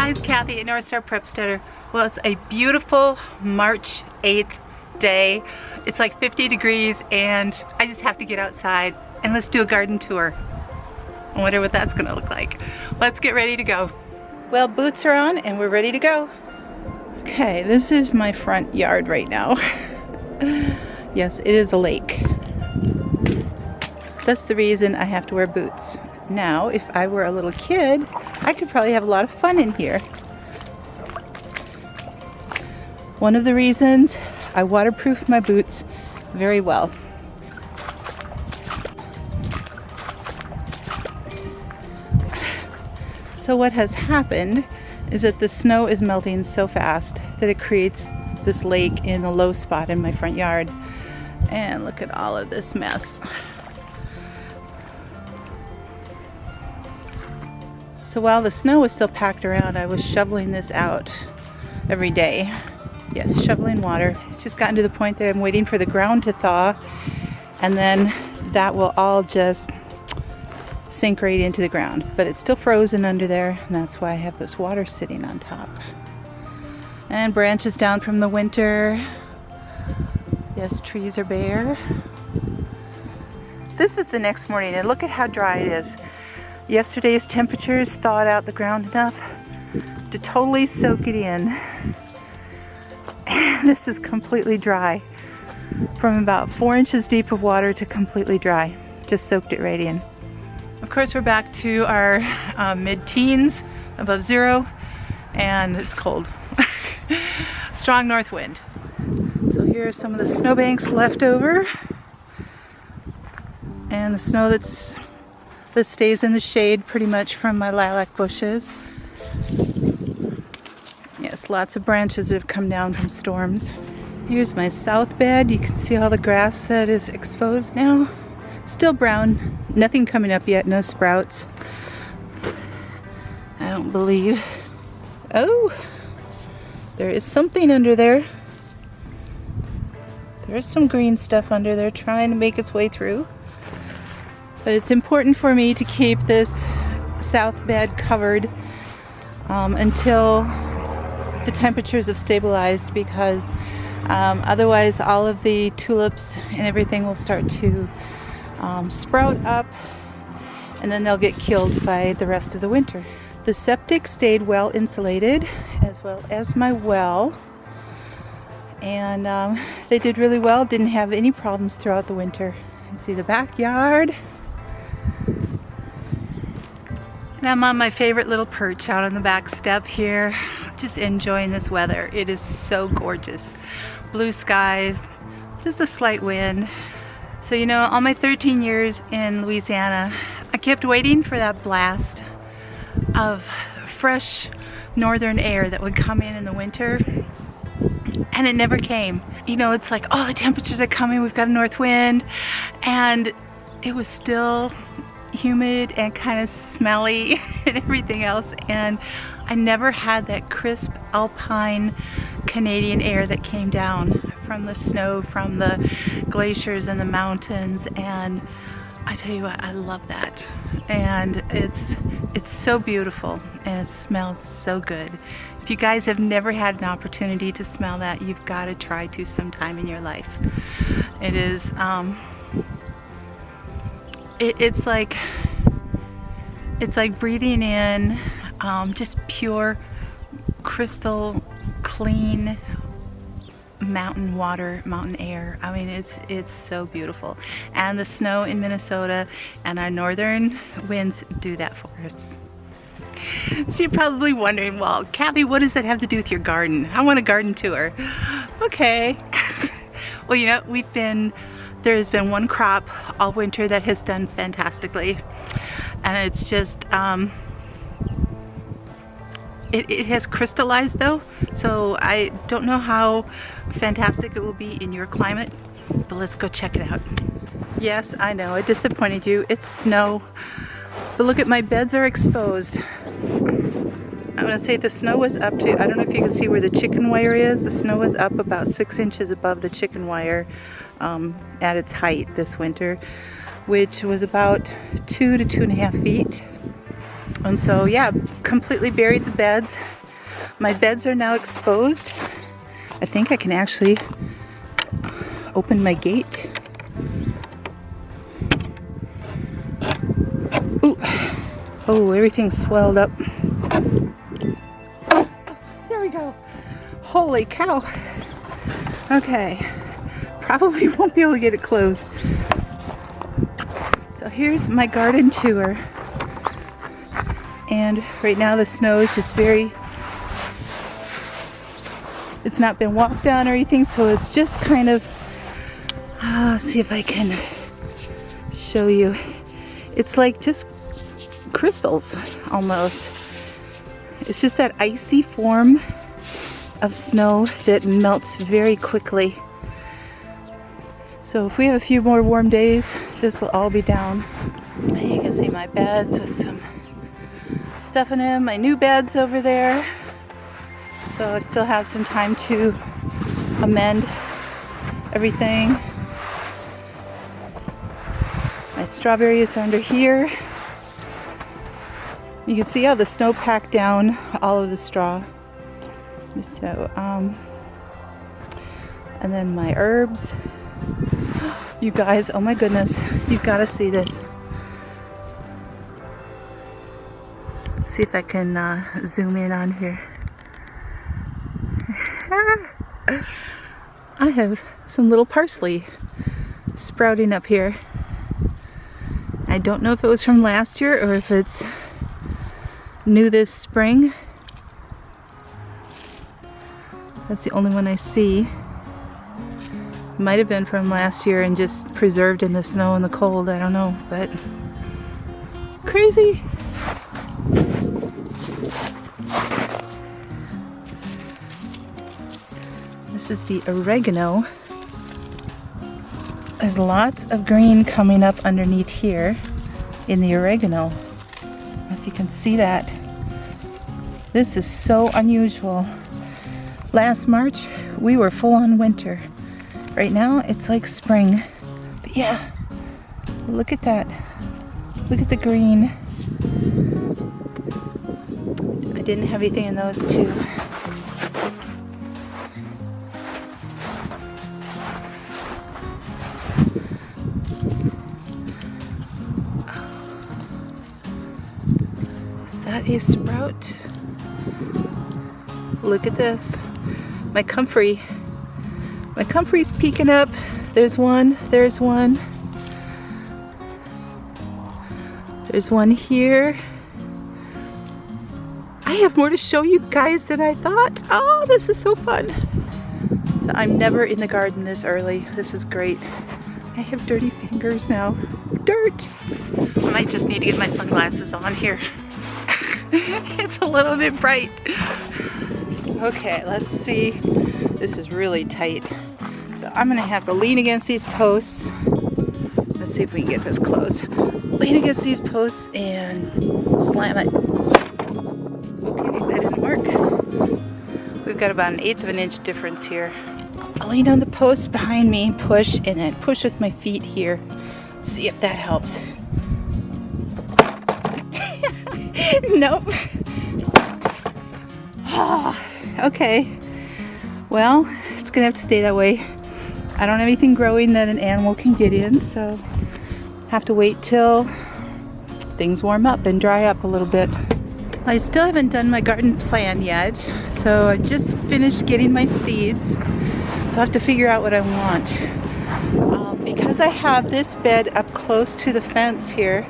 guys, Kathy at Northstar Prepsteader. Well, it's a beautiful March 8th day. It's like 50 degrees and I just have to get outside and let's do a garden tour. I wonder what that's gonna look like. Let's get ready to go. Well, boots are on and we're ready to go. Okay, this is my front yard right now. Yes, it is a lake. That's the reason I have to wear boots. Now, if I were a little kid, I could probably have a lot of fun in here. One of the reasons I waterproof my boots very well. So what has happened is that the snow is melting so fast that it creates this lake in a low spot in my front yard. And look at all of this mess. So while the snow was still packed around, I was shoveling this out every day. Yes, shoveling water. It's just gotten to the point that I'm waiting for the ground to thaw, and then that will all just sink right into the ground. But it's still frozen under there, and that's why I have this water sitting on top. And branches down from the winter. Yes, trees are bare. This is the next morning, and look at how dry it is. Yesterday's temperatures thawed out the ground enough to totally soak it in. This is completely dry. From about 4 inches deep of water to completely dry. Just soaked it right in. Of course, we're back to our mid-teens, above zero, and it's cold. Strong north wind. So here are some of the snowbanks left over. And the snow that stays in the shade pretty much from my lilac bushes. Yes, lots of branches that have come down from storms. Here's my south bed. You can see all the grass that is exposed now. Still brown, nothing coming up yet, no sprouts. I don't believe. Oh, there is something under there. There's some green stuff under there trying to make its way through. But it's important for me to keep this south bed covered until the temperatures have stabilized, because otherwise all of the tulips and everything will start to sprout up, and then they'll get killed by the rest of the winter. The septic stayed well insulated, as well as my well, and they did really well. Didn't have any problems throughout the winter. You can see the backyard. And I'm on my favorite little perch out on the back step here, just enjoying this weather. It is so gorgeous. Blue skies, just a slight wind. So, you know, all my 13 years in Louisiana, I kept waiting for that blast of fresh northern air that would come in the winter, and it never came. You know, it's like, oh, the temperatures are coming, we've got a north wind, and it was still humid and kind of smelly and everything else, and I never had that crisp alpine Canadian air that came down from the snow, from the glaciers and the mountains. And I tell you what, I love that, and it's so beautiful and it smells so good. If you guys have never had an opportunity to smell that, you've got to try to sometime in your life. It is it's like breathing in just pure crystal clean mountain water, mountain air. I mean, it's so beautiful. And the snow in Minnesota and our northern winds do that for us. So you're probably wondering, well, Kathy, what does that have to do with your garden? I want a garden tour. Okay. Well, you know, there has been one crop all winter that has done fantastically, and it's just it has crystallized though, so I don't know how fantastic it will be in your climate, but let's go check it out. Yes, I know, I disappointed you. It's snow, but look at, my beds are exposed. I'm gonna say the snow was up to, I don't know if you can see where the chicken wire is. The snow was up about 6 inches above the chicken wire at its height this winter, which was about 2 to 2.5 feet. And so yeah, completely buried the beds. My beds are now exposed. I think I can actually open my gate. Ooh. Oh, everything's swelled up. There we go. Holy cow. Okay. Probably won't be able to get it closed. So here's my garden tour. And right now the snow is just it's not been walked on or anything, so it's just kind of, see if I can show you. It's like just crystals almost. It's just that icy form of snow that melts very quickly. So if we have a few more warm days, this will all be down. And you can see my beds with some stuff in them. My new bed's over there. So I still have some time to amend everything. My strawberries are under here. You can see how the snow packed down all of the straw. So, and then my herbs. You guys, oh my goodness, you've got to see this. See if I can zoom in on here. I have some little parsley sprouting up here. I don't know if it was from last year or if it's new this spring. That's the only one I see. Might have been from last year and just preserved in the snow and the cold, I don't know, but crazy. This is the oregano. There's lots of green coming up underneath here in the oregano. If you can see that. This is so unusual. Last March, we were full on winter. Right now, it's like spring. But yeah, look at that. Look at the green. I didn't have anything in those two. Is that a sprout? Look at this. My comfrey. My comfrey's peeking up. There's one. There's one. There's one here. I have more to show you guys than I thought. Oh, this is so fun. So I'm never in the garden this early. This is great. I have dirty fingers now. Dirt. I might just need to get my sunglasses on here. It's a little bit bright. Okay, let's see. This is really tight. So I'm gonna have to lean against these posts. Let's see if we can get this closed. Lean against these posts and slam it. Okay, that didn't work. We've got about 1/8 of an inch difference here. I'll lean on the post behind me, push, and then push with my feet here. See if that helps. Nope. Oh, okay. Well, it's gonna have to stay that way. I don't have anything growing that an animal can get in, so have to wait till things warm up and dry up a little bit. I still haven't done my garden plan yet, so I just finished getting my seeds, so I have to figure out what I want. Because I have this bed up close to the fence here,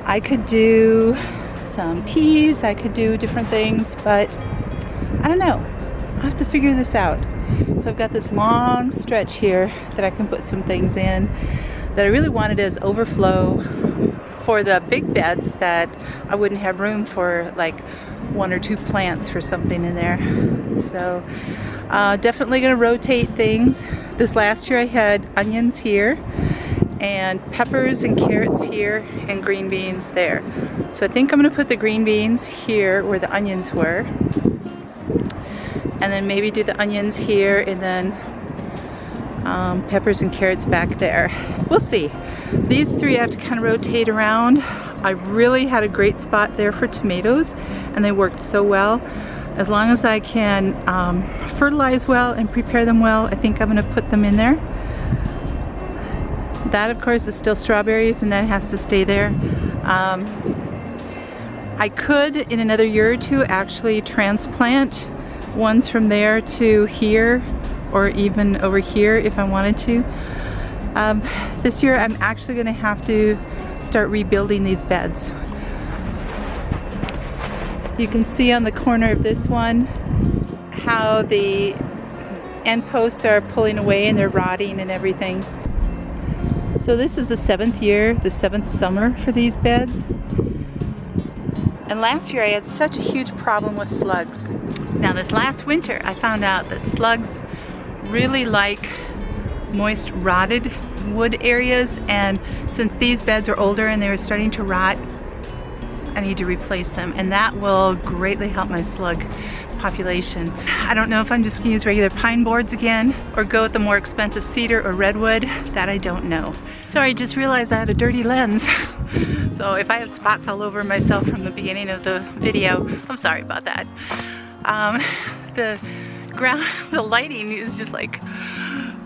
I could do some peas, I could do different things, but I don't know. I have to figure this out. So I've got this long stretch here that I can put some things in that I really wanted as overflow for the big beds that I wouldn't have room for like 1 or 2 plants for something in there. So definitely gonna rotate things. This last year I had onions here and peppers and carrots here and green beans there. So I think I'm gonna put the green beans here where the onions were, and then maybe do the onions here and then peppers and carrots back there. We'll see. These 3 I have to kind of rotate around. I really had a great spot there for tomatoes and they worked so well. As long as I can fertilize well and prepare them well, I think I'm going to put them in there. That, of course, is still strawberries, and that has to stay there. I could, in another year or two, actually transplant ones from there to here, or even over here if I wanted to. This year I'm actually going to have to start rebuilding these beds. You can see on the corner of this one how the end posts are pulling away and they're rotting and everything. So this is the 7th year, the 7th summer for these beds. And last year I had such a huge problem with slugs. Now this last winter I found out that slugs really like moist rotted wood areas, and since these beds are older and they were starting to rot, I need to replace them, and that will greatly help my slug population. I don't know if I'm just gonna use regular pine boards again or go with the more expensive cedar or redwood. That I don't know. Sorry, I just realized I had a dirty lens. So if I have spots all over myself from the beginning of the video, I'm sorry about that. The lighting is just like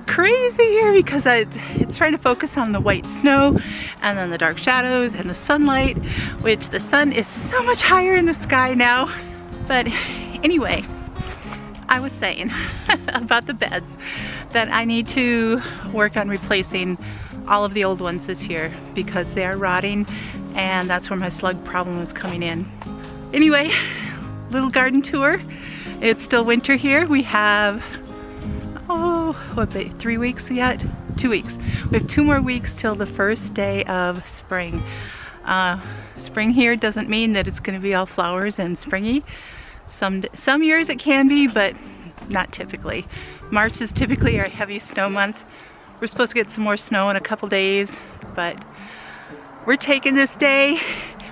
crazy here because it's trying to focus on the white snow and then the dark shadows and the sunlight, which the sun is so much higher in the sky now. But anyway, I was saying about the beds that I need to work on replacing all of the old ones this year because they are rotting, and that's where my slug problem is coming in. Anyway, little garden tour. It's still winter here. We have, what, 3 weeks yet? 2 weeks. We have 2 more weeks till the first day of spring. Spring here doesn't mean that it's going to be all flowers and springy. Some years it can be, but not typically. March is typically our heavy snow month. We're supposed to get some more snow in a couple days, but we're taking this day.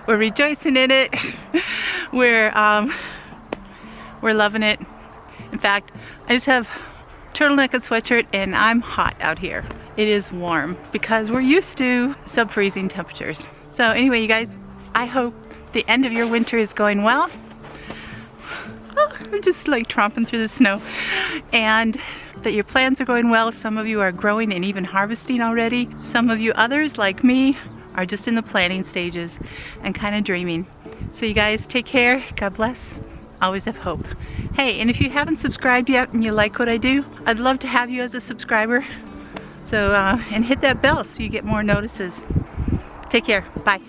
We're rejoicing in it. We're loving it. In fact, I just have turtleneck and sweatshirt and I'm hot out here. It is warm because we're used to sub-freezing temperatures. So anyway, you guys, I hope the end of your winter is going well. Oh, I'm just like tromping through the snow. And that your plants are going well. Some of you are growing and even harvesting already. Some of you others, like me, are just in the planning stages and kind of dreaming. So you guys take care. God bless. Always have hope. Hey, and if you haven't subscribed yet and you like what I do, I'd love to have you as a subscriber. So, and hit that bell so you get more notices. Take care. Bye.